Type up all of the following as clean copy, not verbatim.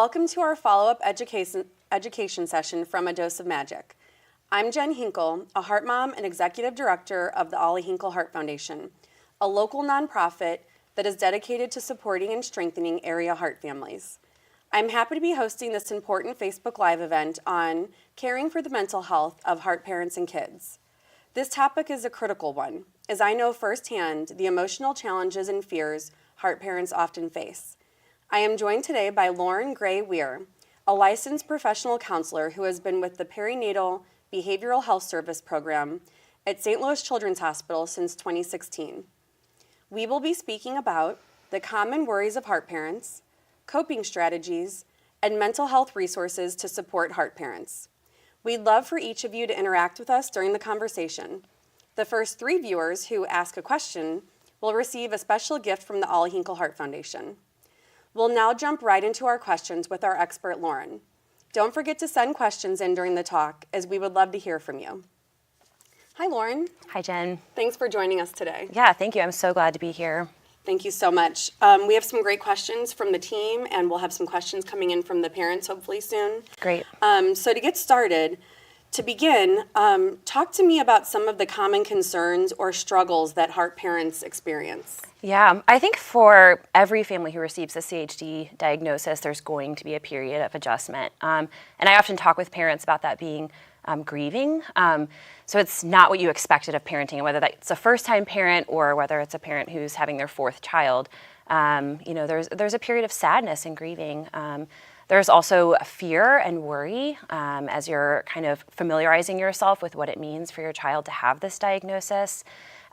welcome to our follow-up education session from A Dose of Magic. I'm Jen Hinkle, a heart mom and executive director of the Ollie Hinkle Heart Foundation, a local nonprofit that is dedicated to supporting and strengthening area heart families. I'm happy to be hosting this important Facebook Live event on caring for the mental health of heart parents and kids. This topic is a critical one, as I know firsthand the emotional challenges and fears heart parents often face. I am joined today by Lauren Gray-Weir, a licensed professional counselor who has been with the Perinatal Behavioral Health Service program at St. Louis Children's Hospital since 2016. We will be speaking about the common worries of heart parents, coping strategies, and mental health resources to support heart parents. We'd love for each of you to interact with us during the conversation. The first 3 viewers who ask a question will receive a special gift from the Ollie Hinkle Heart Foundation. We'll now jump right into our questions with our expert, Lauren. Don't forget to send questions in during the talk, as we would love to hear from you. Hi, Lauren. Hi, Jen. Thanks for joining us today. Yeah, thank you. I'm so glad to be here. Thank you so much. We have some great questions from the team, and we'll have some questions coming in from the parents hopefully soon. Great. So to get started, to begin, talk to me about some of the common concerns or struggles that heart parents experience. Yeah, I think for every family who receives a CHD diagnosis, there's going to be a period of adjustment. And I often talk with parents about that being grieving. So it's not what you expected of parenting, whether that's a first-time parent or whether it's a parent who's having their 4th child. There's a period of sadness and grieving. There's also fear and worry as you're kind of familiarizing yourself with what it means for your child to have this diagnosis.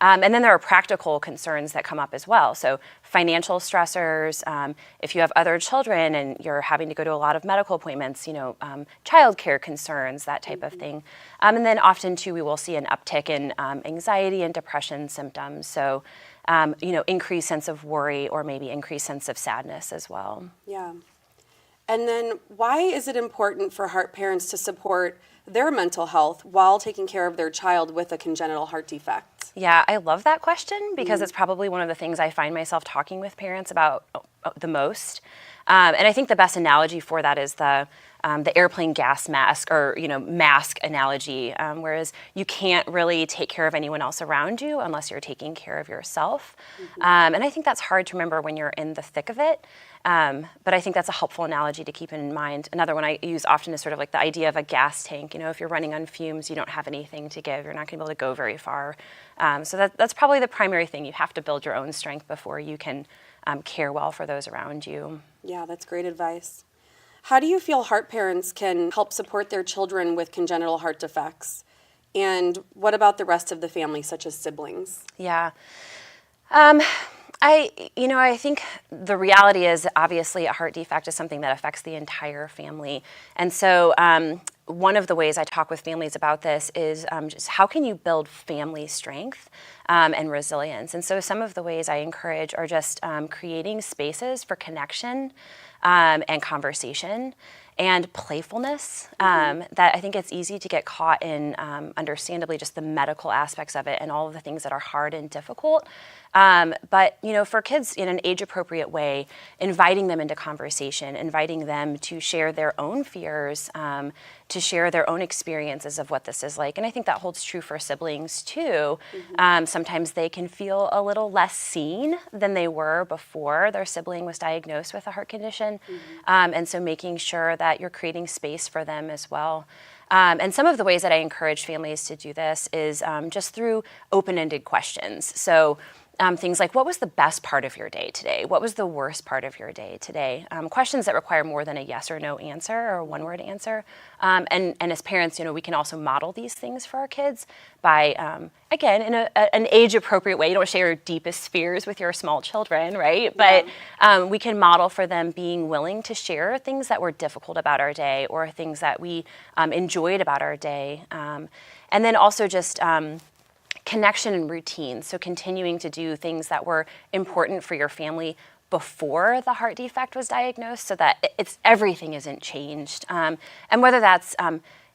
And then there are practical concerns that come up as well. So financial stressors, if you have other children and you're having to go to a lot of medical appointments, childcare concerns, that type of thing. And then often too, we will see an uptick in anxiety and depression symptoms. So, increased sense of worry or maybe increased sense of sadness as well. Yeah. And then why is it important for heart parents to support their mental health while taking care of their child with a congenital heart defect? Yeah, I love that question because it's probably one of the things I find myself talking with parents about the most. And I think the best analogy for that is the airplane gas mask or, mask analogy, whereas you can't really take care of anyone else around you unless you're taking care of yourself. And I think that's hard to remember when you're in the thick of it. But I think that's a helpful analogy to keep in mind. Another one I use often is sort of like the idea of a gas tank. If you're running on fumes, you don't have anything to give. You're not going to be able to go very far. So that's probably the primary thing. You have to build your own strength before you can care well for those around you. Yeah, that's great advice. How do you feel heart parents can help support their children with congenital heart defects? And what about the rest of the family, such as siblings? Yeah. I think the reality is obviously a heart defect is something that affects the entire family. And so one of the ways I talk with families about this is just how can you build family strength and resilience? And so some of the ways I encourage are just creating spaces for connection and conversation and playfulness. That I think it's easy to get caught in, understandably, just the medical aspects of it and all of the things that are hard and difficult. But for kids in an age-appropriate way, inviting them into conversation, inviting them to share their own fears, to share their own experiences of what this is like. And I think that holds true for siblings too. Sometimes they can feel a little less seen than they were before their sibling was diagnosed with a heart condition. And so making sure that you're creating space for them as well. And some of the ways that I encourage families to do this is just through open-ended questions. So things like, what was the best part of your day today? What was the worst part of your day today? Questions that require more than a yes or no answer or a one-word answer. And as parents, we can also model these things for our kids by, again, in an age-appropriate way. You don't share your deepest fears with your small children, right? But we can model for them being willing to share things that were difficult about our day or things that we enjoyed about our day. And then also just connection and routine. So continuing to do things that were important for your family before the heart defect was diagnosed so that everything isn't changed. And whether that's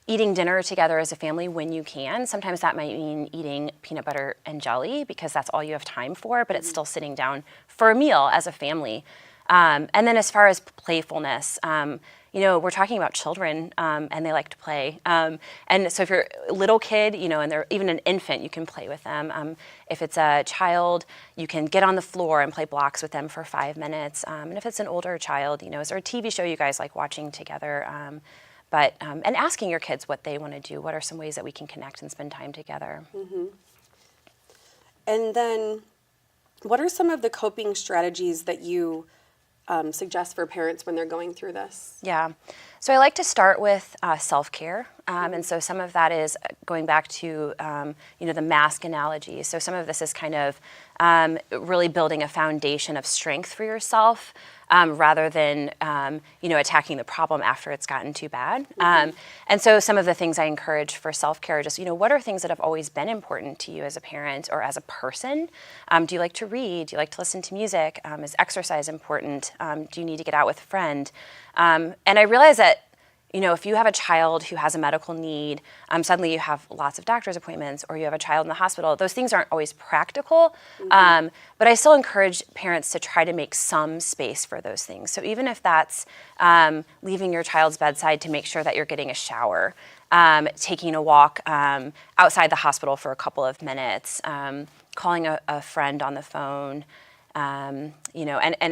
eating dinner together as a family when you can. Sometimes that might mean eating peanut butter and jelly because that's all you have time for, but it's still sitting down for a meal as a family. And then as far as playfulness, we're talking about children, and they like to play. And so if you're a little kid, and they're even an infant, you can play with them. If it's a child, you can get on the floor and play blocks with them for 5 minutes. And if it's an older child, is there a TV show you guys like watching together? And asking your kids what they want to do. What are some ways that we can connect and spend time together? Mm-hmm. And then what are some of the coping strategies that you suggest for parents when they're going through this? Yeah. So I like to start with self-care. And so some of that is going back to, the mask analogy. So some of this is kind of really building a foundation of strength for yourself rather than, attacking the problem after it's gotten too bad. And so some of the things I encourage for self-care are just, what are things that have always been important to you as a parent or as a person? Do you like to read? Do you like to listen to music? Is exercise important? Do you need to get out with a friend? And I realize that, if you have a child who has a medical need, suddenly you have lots of doctor's appointments, or you have a child in the hospital. Those things aren't always practical, but I still encourage parents to try to make some space for those things. So even if that's leaving your child's bedside to make sure that you're getting a shower, taking a walk outside the hospital for a couple of minutes, calling a friend on the phone, and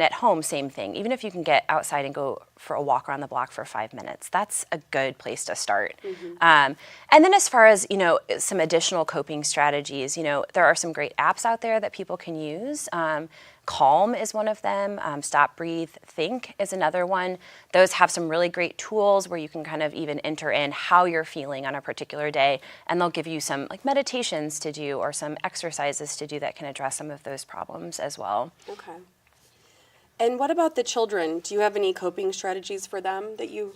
at home, same thing. Even if you can get outside and go for a walk around the block for 5 minutes, that's a good place to start. And then as far as, some additional coping strategies, there are some great apps out there that people can use. Calm is one of them. Stop, Breathe, Think is another one. Those have some really great tools where you can kind of even enter in how you're feeling on a particular day, and they'll give you some like meditations to do or some exercises to do that can address some of those problems as well. Okay. And what about the children? Do you have any coping strategies for them that you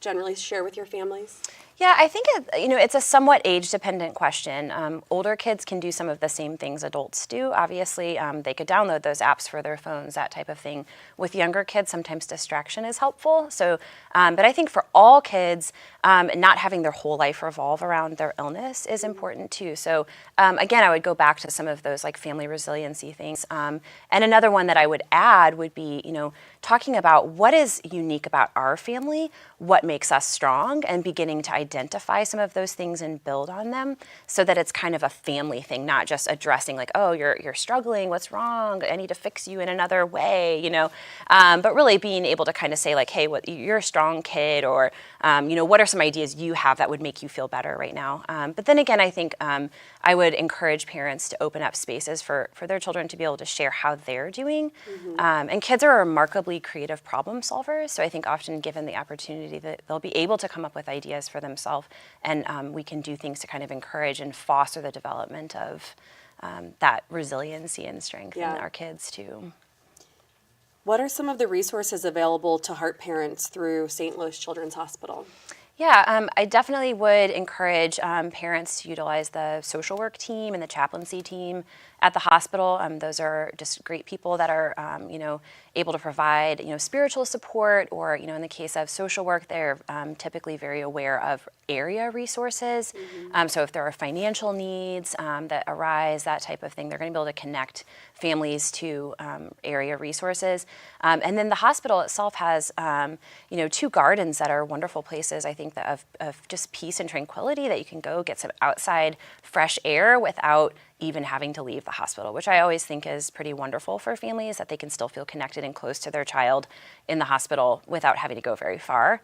generally share with your families? Yeah, I think it's a somewhat age-dependent question. Older kids can do some of the same things adults do. Obviously, they could download those apps for their phones, that type of thing. With younger kids, sometimes distraction is helpful. So, but I think for all kids, not having their whole life revolve around their illness is important too. So, again, I would go back to some of those like family resiliency things. And another one that I would add would be, talking about what is unique about our family, what makes us strong, and beginning to identify some of those things and build on them so that it's kind of a family thing, not just addressing like, oh, you're struggling, what's wrong? I need to fix you in another way, but really being able to kind of say like, hey, you're a strong kid, or, what are some ideas you have that would make you feel better right now? But then again, I think I would encourage parents to open up spaces for their children to be able to share how they're doing. And kids are remarkably creative problem solvers, so I think often given the opportunity that they'll be able to come up with ideas for themselves, and we can do things to kind of encourage and foster the development of that resiliency and strength in our kids too. What are some of the resources available to heart parents through St. Louis Children's Hospital? Yeah, I definitely would encourage parents to utilize the social work team and the chaplaincy team at the hospital. Those are just great people that are, able to provide, spiritual support, or, in the case of social work, they're typically very aware of area resources. So if there are financial needs that arise, that type of thing, they're going to be able to connect families to area resources. And then the hospital itself has, 2 gardens that are wonderful places, I think, that of just peace and tranquility, that you can go get some outside fresh air without even having to leave the hospital, which I always think is pretty wonderful for families, that they can still feel connected and close to their child in the hospital without having to go very far.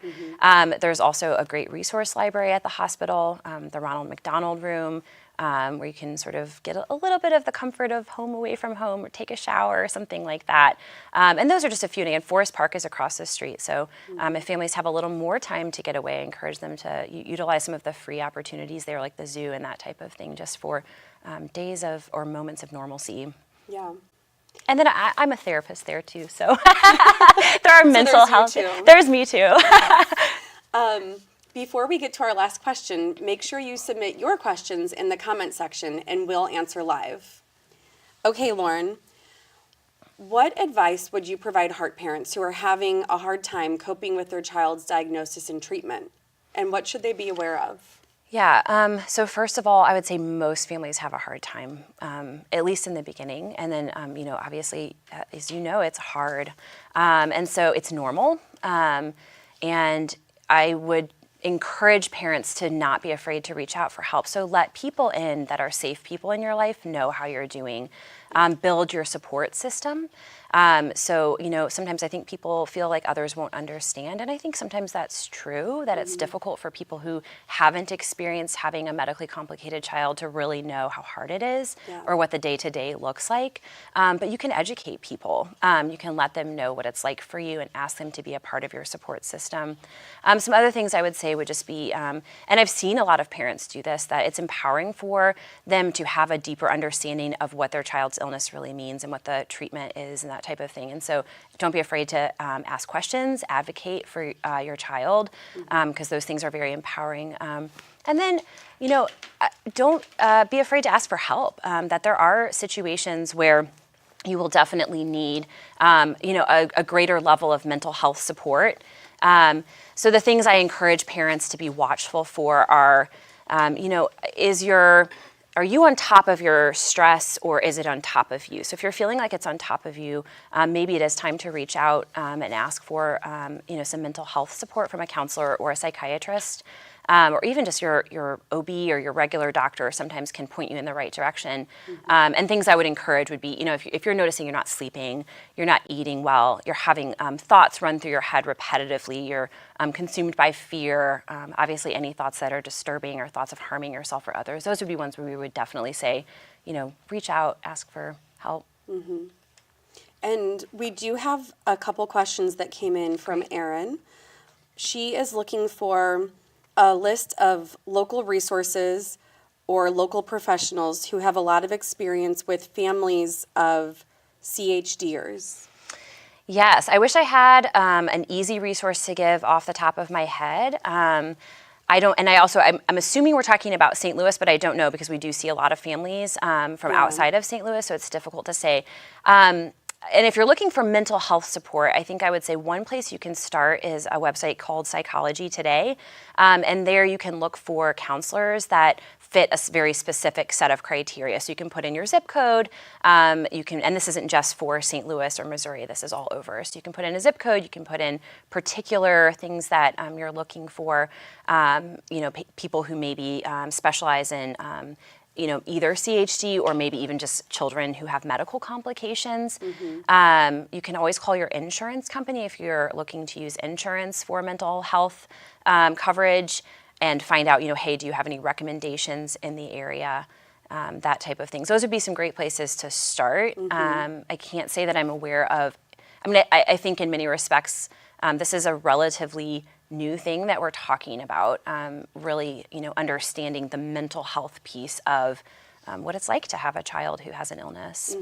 There's also a great resource library at the hospital, the Ronald McDonald Room, where you can sort of get a little bit of the comfort of home away from home, or take a shower or something like that. And those are just a few. And Forest Park is across the street. So if families have a little more time to get away, I encourage them to utilize some of the free opportunities there, like the zoo and that type of thing, just for days of or moments of normalcy. Yeah. And then I'm a therapist there too, so there are mental health. Too. There's me too. Before we get to our last question, make sure you submit your questions in the comment section and we'll answer live. Okay, Lauren, what advice would you provide heart parents who are having a hard time coping with their child's diagnosis and treatment? And what should they be aware of? Yeah, so first of all, I would say most families have a hard time, at least in the beginning. And then, obviously, as you know, it's hard. And so it's normal. And I would encourage parents to not be afraid to reach out for help. So let people in that are safe people in your life know how you're doing. Build your support system. So, sometimes I think people feel like others won't understand. And I think sometimes that's true, that it's difficult for people who haven't experienced having a medically complicated child to really know how hard it is or what the day-to-day looks like. But you can educate people. You can let them know what it's like for you and ask them to be a part of your support system. Some other things I would say would just be, and I've seen a lot of parents do this, that it's empowering for them to have a deeper understanding of what their child's illness really means and what the treatment is and that type of thing. And so don't be afraid to ask questions, advocate for your child, because those things are very empowering. And then, don't be afraid to ask for help, that there are situations where you will definitely need, a greater level of mental health support. So the things I encourage parents to be watchful for are, are you on top of your stress or is it on top of you? So if you're feeling like it's on top of you, maybe it is time to reach out and ask for, some mental health support from a counselor or a psychiatrist. Or even just your OB or your regular doctor sometimes can point you in the right direction. And things I would encourage would be, if you're noticing you're not sleeping, you're not eating well, you're having thoughts run through your head repetitively, you're consumed by fear, obviously any thoughts that are disturbing or thoughts of harming yourself or others, those would be ones where we would definitely say, reach out, ask for help. And we do have a couple questions that came in from Erin. She is looking for a list of local resources or local professionals who have a lot of experience with families of CHDers. Yes, I wish I had an easy resource to give off the top of my head. I'm assuming we're talking about St. Louis, but I don't know because we do see a lot of families from outside of St. Louis, so it's difficult to say. And if you're looking for mental health support, I think I would say one place you can start is a website called Psychology Today. And there you can look for counselors that fit a very specific set of criteria. So you can put in your zip code. And this isn't just for St. Louis or Missouri, this is all over. So you can put in a zip code, you can put in particular things that you're looking for, people who maybe specialize in either CHD or maybe even just children who have medical complications. You can always call your insurance company if you're looking to use insurance for mental health coverage and find out, hey, do you have any recommendations in the area? That type of things. Those would be some great places to start. I can't say that I'm aware of, I think in many respects, this is a relatively new thing that we're talking about, really, understanding the mental health piece of what it's like to have a child who has an illness.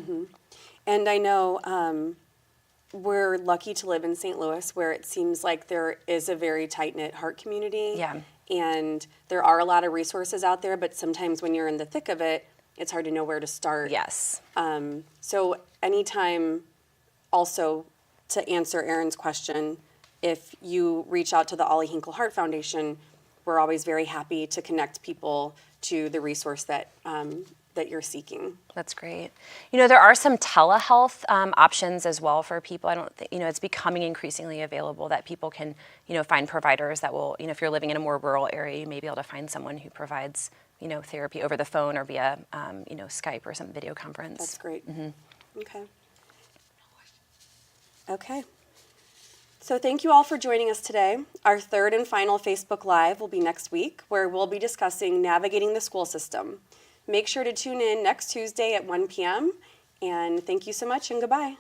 And I know we're lucky to live in St. Louis where it seems like there is a very tight-knit heart community. Yeah. And there are a lot of resources out there, but sometimes when you're in the thick of it, it's hard to know where to start. Yes. So anytime also to answer Erin's question, if you reach out to the Ollie Hinkle Heart Foundation, we're always very happy to connect people to the resource that that you're seeking. That's great. There are some telehealth options as well for people. I don't think, it's becoming increasingly available that people can, find providers that will, if you're living in a more rural area, you may be able to find someone who provides, therapy over the phone or via, Skype or some video conference. That's great. Okay. Okay. So thank you all for joining us today. Our third and final Facebook Live will be next week, where we'll be discussing navigating the school system. Make sure to tune in next Tuesday at 1 p.m. And thank you so much and goodbye.